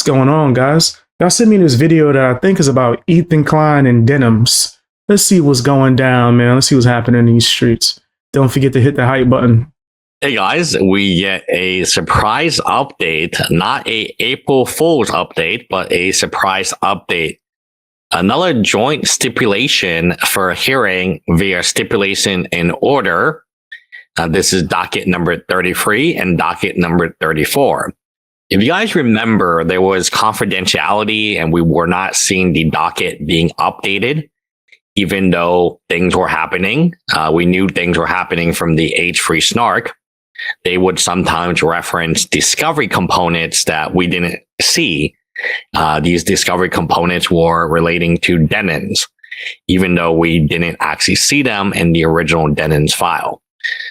going on, guys? Y'all sent me this video that I think is about Ethan Klein and Denims. Let's see what's going down, man. Let's see what's happening in these streets. Don't forget to hit the hype button. Hey guys, we get a surprise update, not a April Fool's update, but a surprise update. Another joint stipulation for a hearing via stipulation in order. This is docket number 33 and docket number 34. If you guys remember, there was confidentiality and we were not seeing the docket being updated, even though things were happening. We knew things were happening from the age-free snark. They would sometimes reference discovery components that we didn't see. These discovery components were relating to Denims, even though we didn't actually see them in the original Denims file.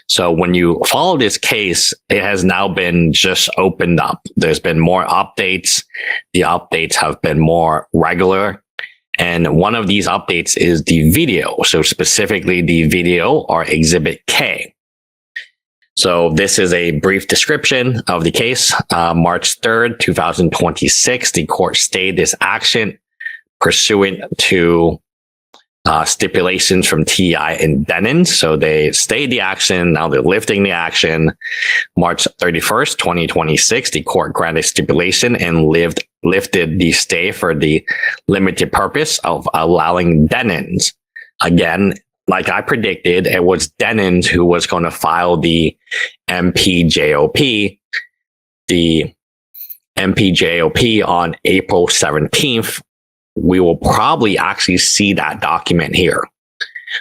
So when you follow this case, it has now been just opened up. There's been more updates. The updates have been more regular. And one of these updates is the video. So specifically the video or Exhibit K. So this is a brief description of the case. March 3rd, 2026, the court stayed this action pursuant to stipulations from TI and Denims. So they stayed the action. Now they're lifting the action. March 31st, 2026, the court granted stipulation and lifted the stay for the limited purpose of allowing Denims. Again, like I predicted, it was Denims who was going to file the MPJOP. The MPJOP on April 17th. We will probably actually see that document here.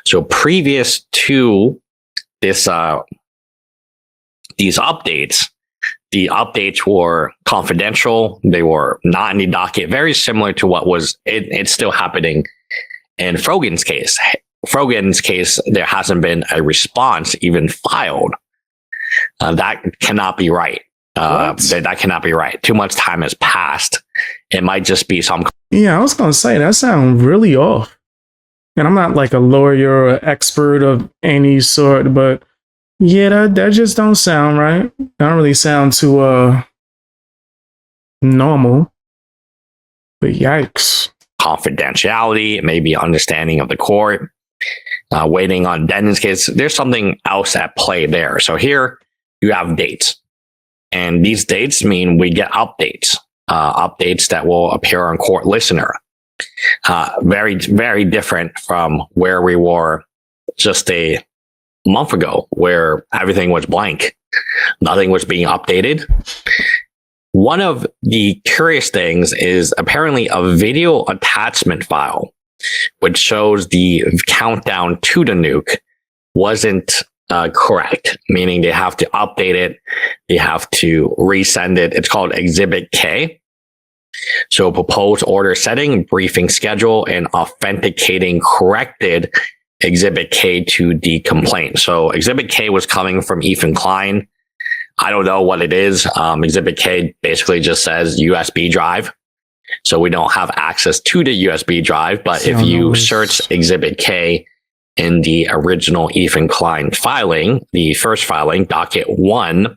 So previous to this, these updates, the updates were confidential. They were not in the docket, very similar to what was, it's still happening in Frogan's case. Frogan's case, there hasn't been a response even filed. That cannot be right. That cannot be right. Too much time has passed. It might just be some. Yeah, I was going to say, that sounds really off. And I'm not like a lawyer or expert of any sort, but yeah, that just don't sound right. That don't really sound too normal. But yikes. Confidentiality, maybe understanding of the court, waiting on Dennis' case. There's something else at play there. So here you have dates. And these dates mean we get updates. Updates that will appear on Court Listener. Very, very different from where we were just a month ago, where everything was blank. Nothing was being updated. One of the curious things is apparently a video attachment file, which shows the countdown to the nuke wasn't correct, meaning they have to update it. They have to resend it. It's called Exhibit K. So proposed order setting, briefing schedule, and authenticating corrected Exhibit K to the complaint. So Exhibit K was coming from Ethan Klein. I don't know what it is. Exhibit K basically just says USB drive. So we don't have access to the USB drive. But if you search Exhibit K in the original Ethan Klein filing, the first filing, docket 1,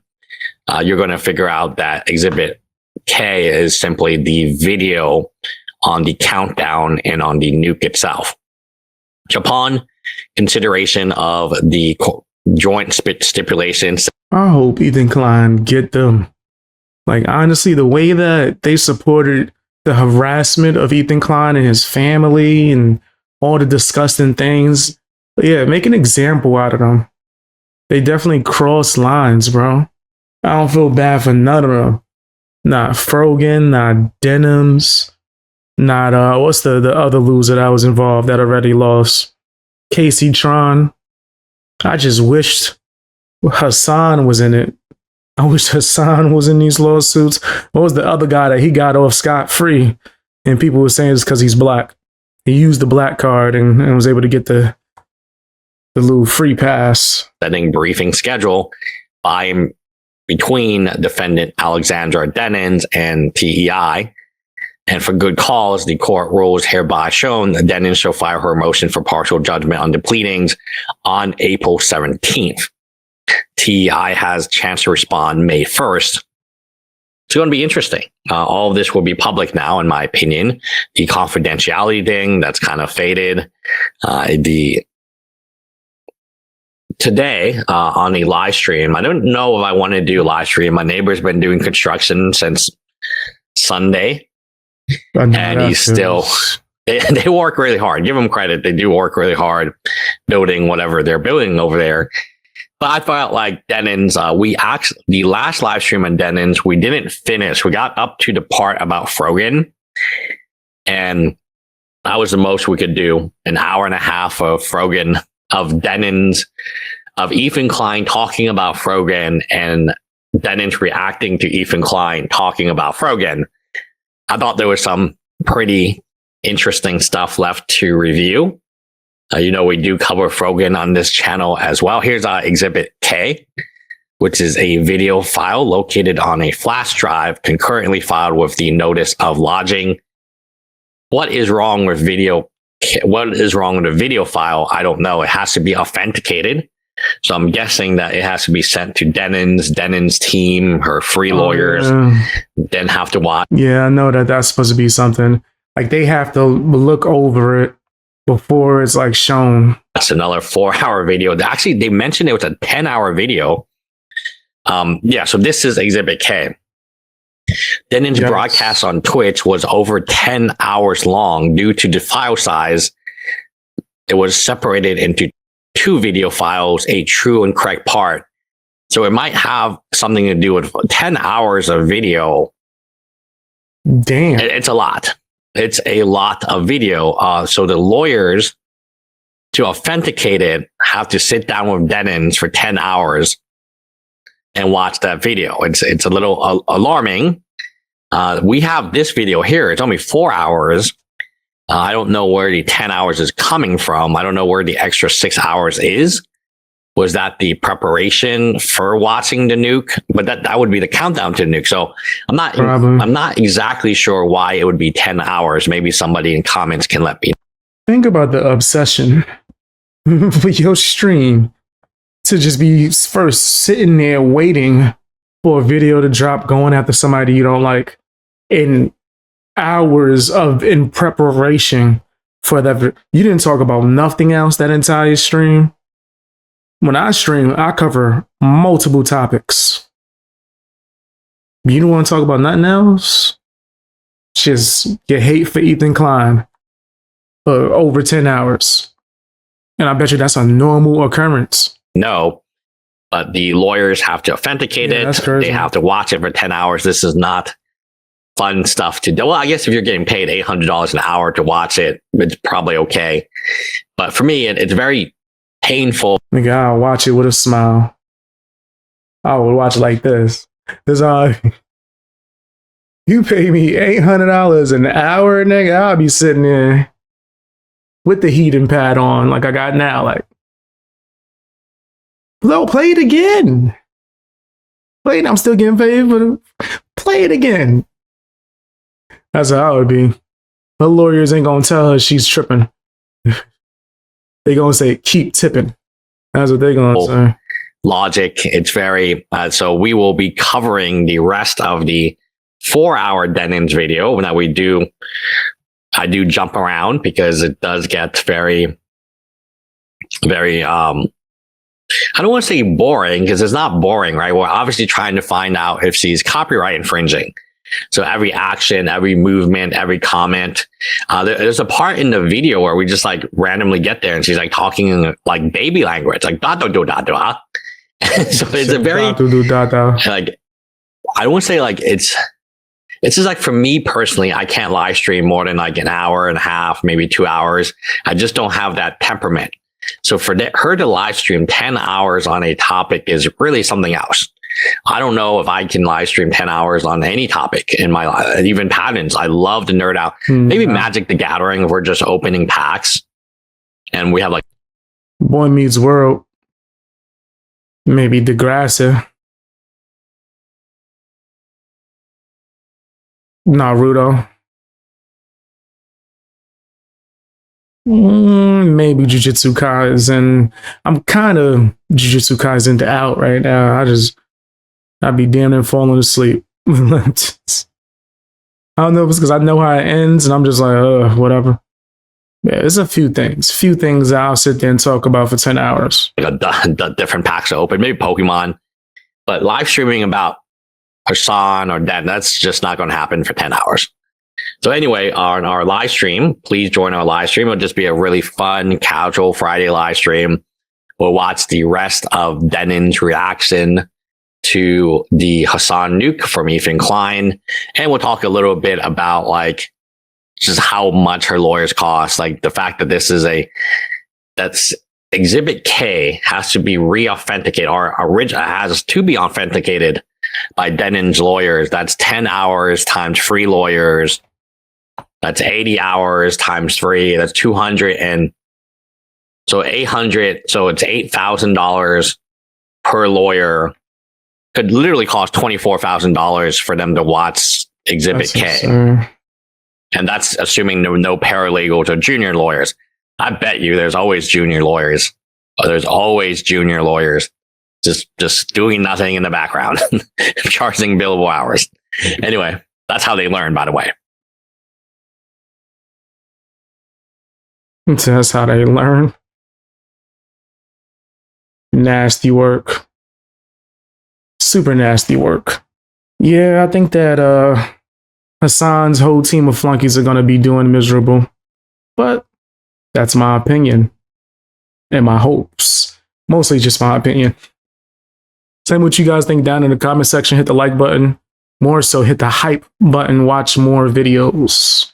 you're going to figure out that Exhibit K is simply the video on the countdown and on the nuke itself. Upon consideration of the joint stipulations, I hope Ethan Klein get them. Like, honestly, the way that they supported the harassment of Ethan Klein and his family and all the disgusting things, yeah, make an example out of them. They definitely cross lines, bro. I don't feel bad for none of them. Not Frogan, not Denims, not, what's the other loser that was involved that already lost? Casey Tron. I just wished Hassan was in it. I wish Hassan was in these lawsuits. What was the other guy that he got off scot-free? And people were saying it's because he's black. He used the black card and was able to get the little free pass. Setting briefing schedule by between defendant Alexandra Denims and TEI. And for good cause, the court rules hereby shown that Denims shall file her motion for partial judgment on the pleadings on April 17th. TEI has chance to respond May 1st. it's going to be interesting. All of this will be public now, in my opinion. The confidentiality thing that's kind of faded. Today on a live stream, I don't know if I want to do a live stream. My neighbor's been doing construction since Sunday, and he's still. They work really hard. Give them credit; they do work really hard building whatever they're building over there. But I felt like Denims, the last live stream on Denims, we didn't finish. We got up to the part about Frogan, and that was the most we could do. An hour and a half of Frogan, of Denims, of Ethan Klein talking about Frogan, and Denims reacting to Ethan Klein talking about Frogan. I thought there was some pretty interesting stuff left to review. We do cover Frogan on this channel as well. Here's Exhibit K, which is a video file located on a flash drive concurrently filed with the notice of lodging. What is wrong with video? What is wrong with a video file? I don't know. It has to be authenticated. So I'm guessing that it has to be sent to Denims team, her free lawyers, then have to watch. Yeah, I know that's supposed to be something. Like they have to look over it before it's like shown. That's another 4-hour video. Actually, they mentioned it was a 10-hour video. So this is Exhibit K. Denims' broadcast on Twitch was over 10 hours long due to the file size. It was separated into 2 video files, a true and correct part. So it might have something to do with 10 hours of video. Damn. It's a lot. It's a lot of video. So the lawyers, to authenticate it, have to sit down with Denims for 10 hours and watch that video. It's a little alarming. We have this video here. It's only 4 hours. I don't know where the 10 hours is coming from. I don't know where the extra 6 hours is. Was that the preparation for watching the nuke? But that would be the countdown to the nuke. So I'm not exactly sure why it would be 10 hours. Maybe somebody in comments can let me know. Think about the obsession for your stream to just be first sitting there waiting for a video to drop, going after somebody you don't like, in hours in preparation for that. You didn't talk about nothing else that entire stream. When I stream, I cover multiple topics. You don't want to talk about nothing else? Just your hate for Ethan Klein for over 10 hours. And I bet you that's a normal occurrence. No, but the lawyers have to authenticate it. That's crazy. They have to watch it for 10 hours. This is not fun stuff to do. Well, I guess if you're getting paid $800 an hour to watch it, it's probably okay. But for me, it's very painful. Nigga, I'll watch it with a smile. I would watch it like this. You pay me $800 an hour, nigga. I'll be sitting there with the heating pad on like I got now. Like, play it again. Play it. I'm still getting paid for it. Play it again. That's how it would be. Her lawyers ain't gonna tell her she's tripping. They gonna say, keep tipping. That's what they gonna say. Logic. It's very, so we will be covering the rest of the 4-hour Denims video that we do. I do jump around because it does get very, very, I don't want to say boring because it's not boring, right? We're obviously trying to find out if she's copyright infringing. So every action, every movement, every comment. There's a part in the video where we just like randomly get there and she's like talking in like baby language, like da da da da da. So it's a very like, I don't want to say like it's just like for me personally, I can't live stream more than like an hour and a half, maybe 2 hours. I just don't have that temperament. So for her to live stream 10 hours on a topic is really something else. I don't know if I can live stream 10 hours on any topic in my life, even patterns. I love to nerd out. Maybe Magic the Gathering if we're just opening packs and we have like Boy Meets World. Maybe Degrassi. Naruto. Maybe Jujutsu Kaisen. I'm kind of Jujutsu Kaisen out right now. I'd be damn near falling asleep. I don't know if it's because I know how it ends, and I'm just like, whatever. Yeah, there's a few things that I'll sit there and talk about for 10 hours. Like the different packs to open, maybe Pokemon, but live streaming about Hassan or Dan, that's just not going to happen for 10 hours. So anyway, on our live stream, please join our live stream. It'll just be a really fun, casual Friday live stream. We'll watch the rest of Denims' reaction to the Hassan nuke from Ethan Klein. And we'll talk a little bit about like just how much her lawyers cost. Like the fact that this is that's Exhibit K has to be re-authenticated or has to be authenticated by Denims' lawyers. That's 10 hours times free lawyers. That's 80 hours times 3. That's 200 and so 800. So it's $8,000 per lawyer. Could literally cost $24,000 for them to watch Exhibit K. And that's assuming there were no paralegals or junior lawyers. I bet you there's always junior lawyers. There's always junior lawyers just doing nothing in the background, charging billable hours. Anyway, that's how they learn, by the way. That's how they learn. Nasty work. Super nasty work. Yeah, I think that Hassan's whole team of flunkies are going to be doing miserable. But that's my opinion and my hopes. Mostly just my opinion. Tell me what you guys think down in the comment section. Hit the like button. More so, hit the hype button. Watch more videos.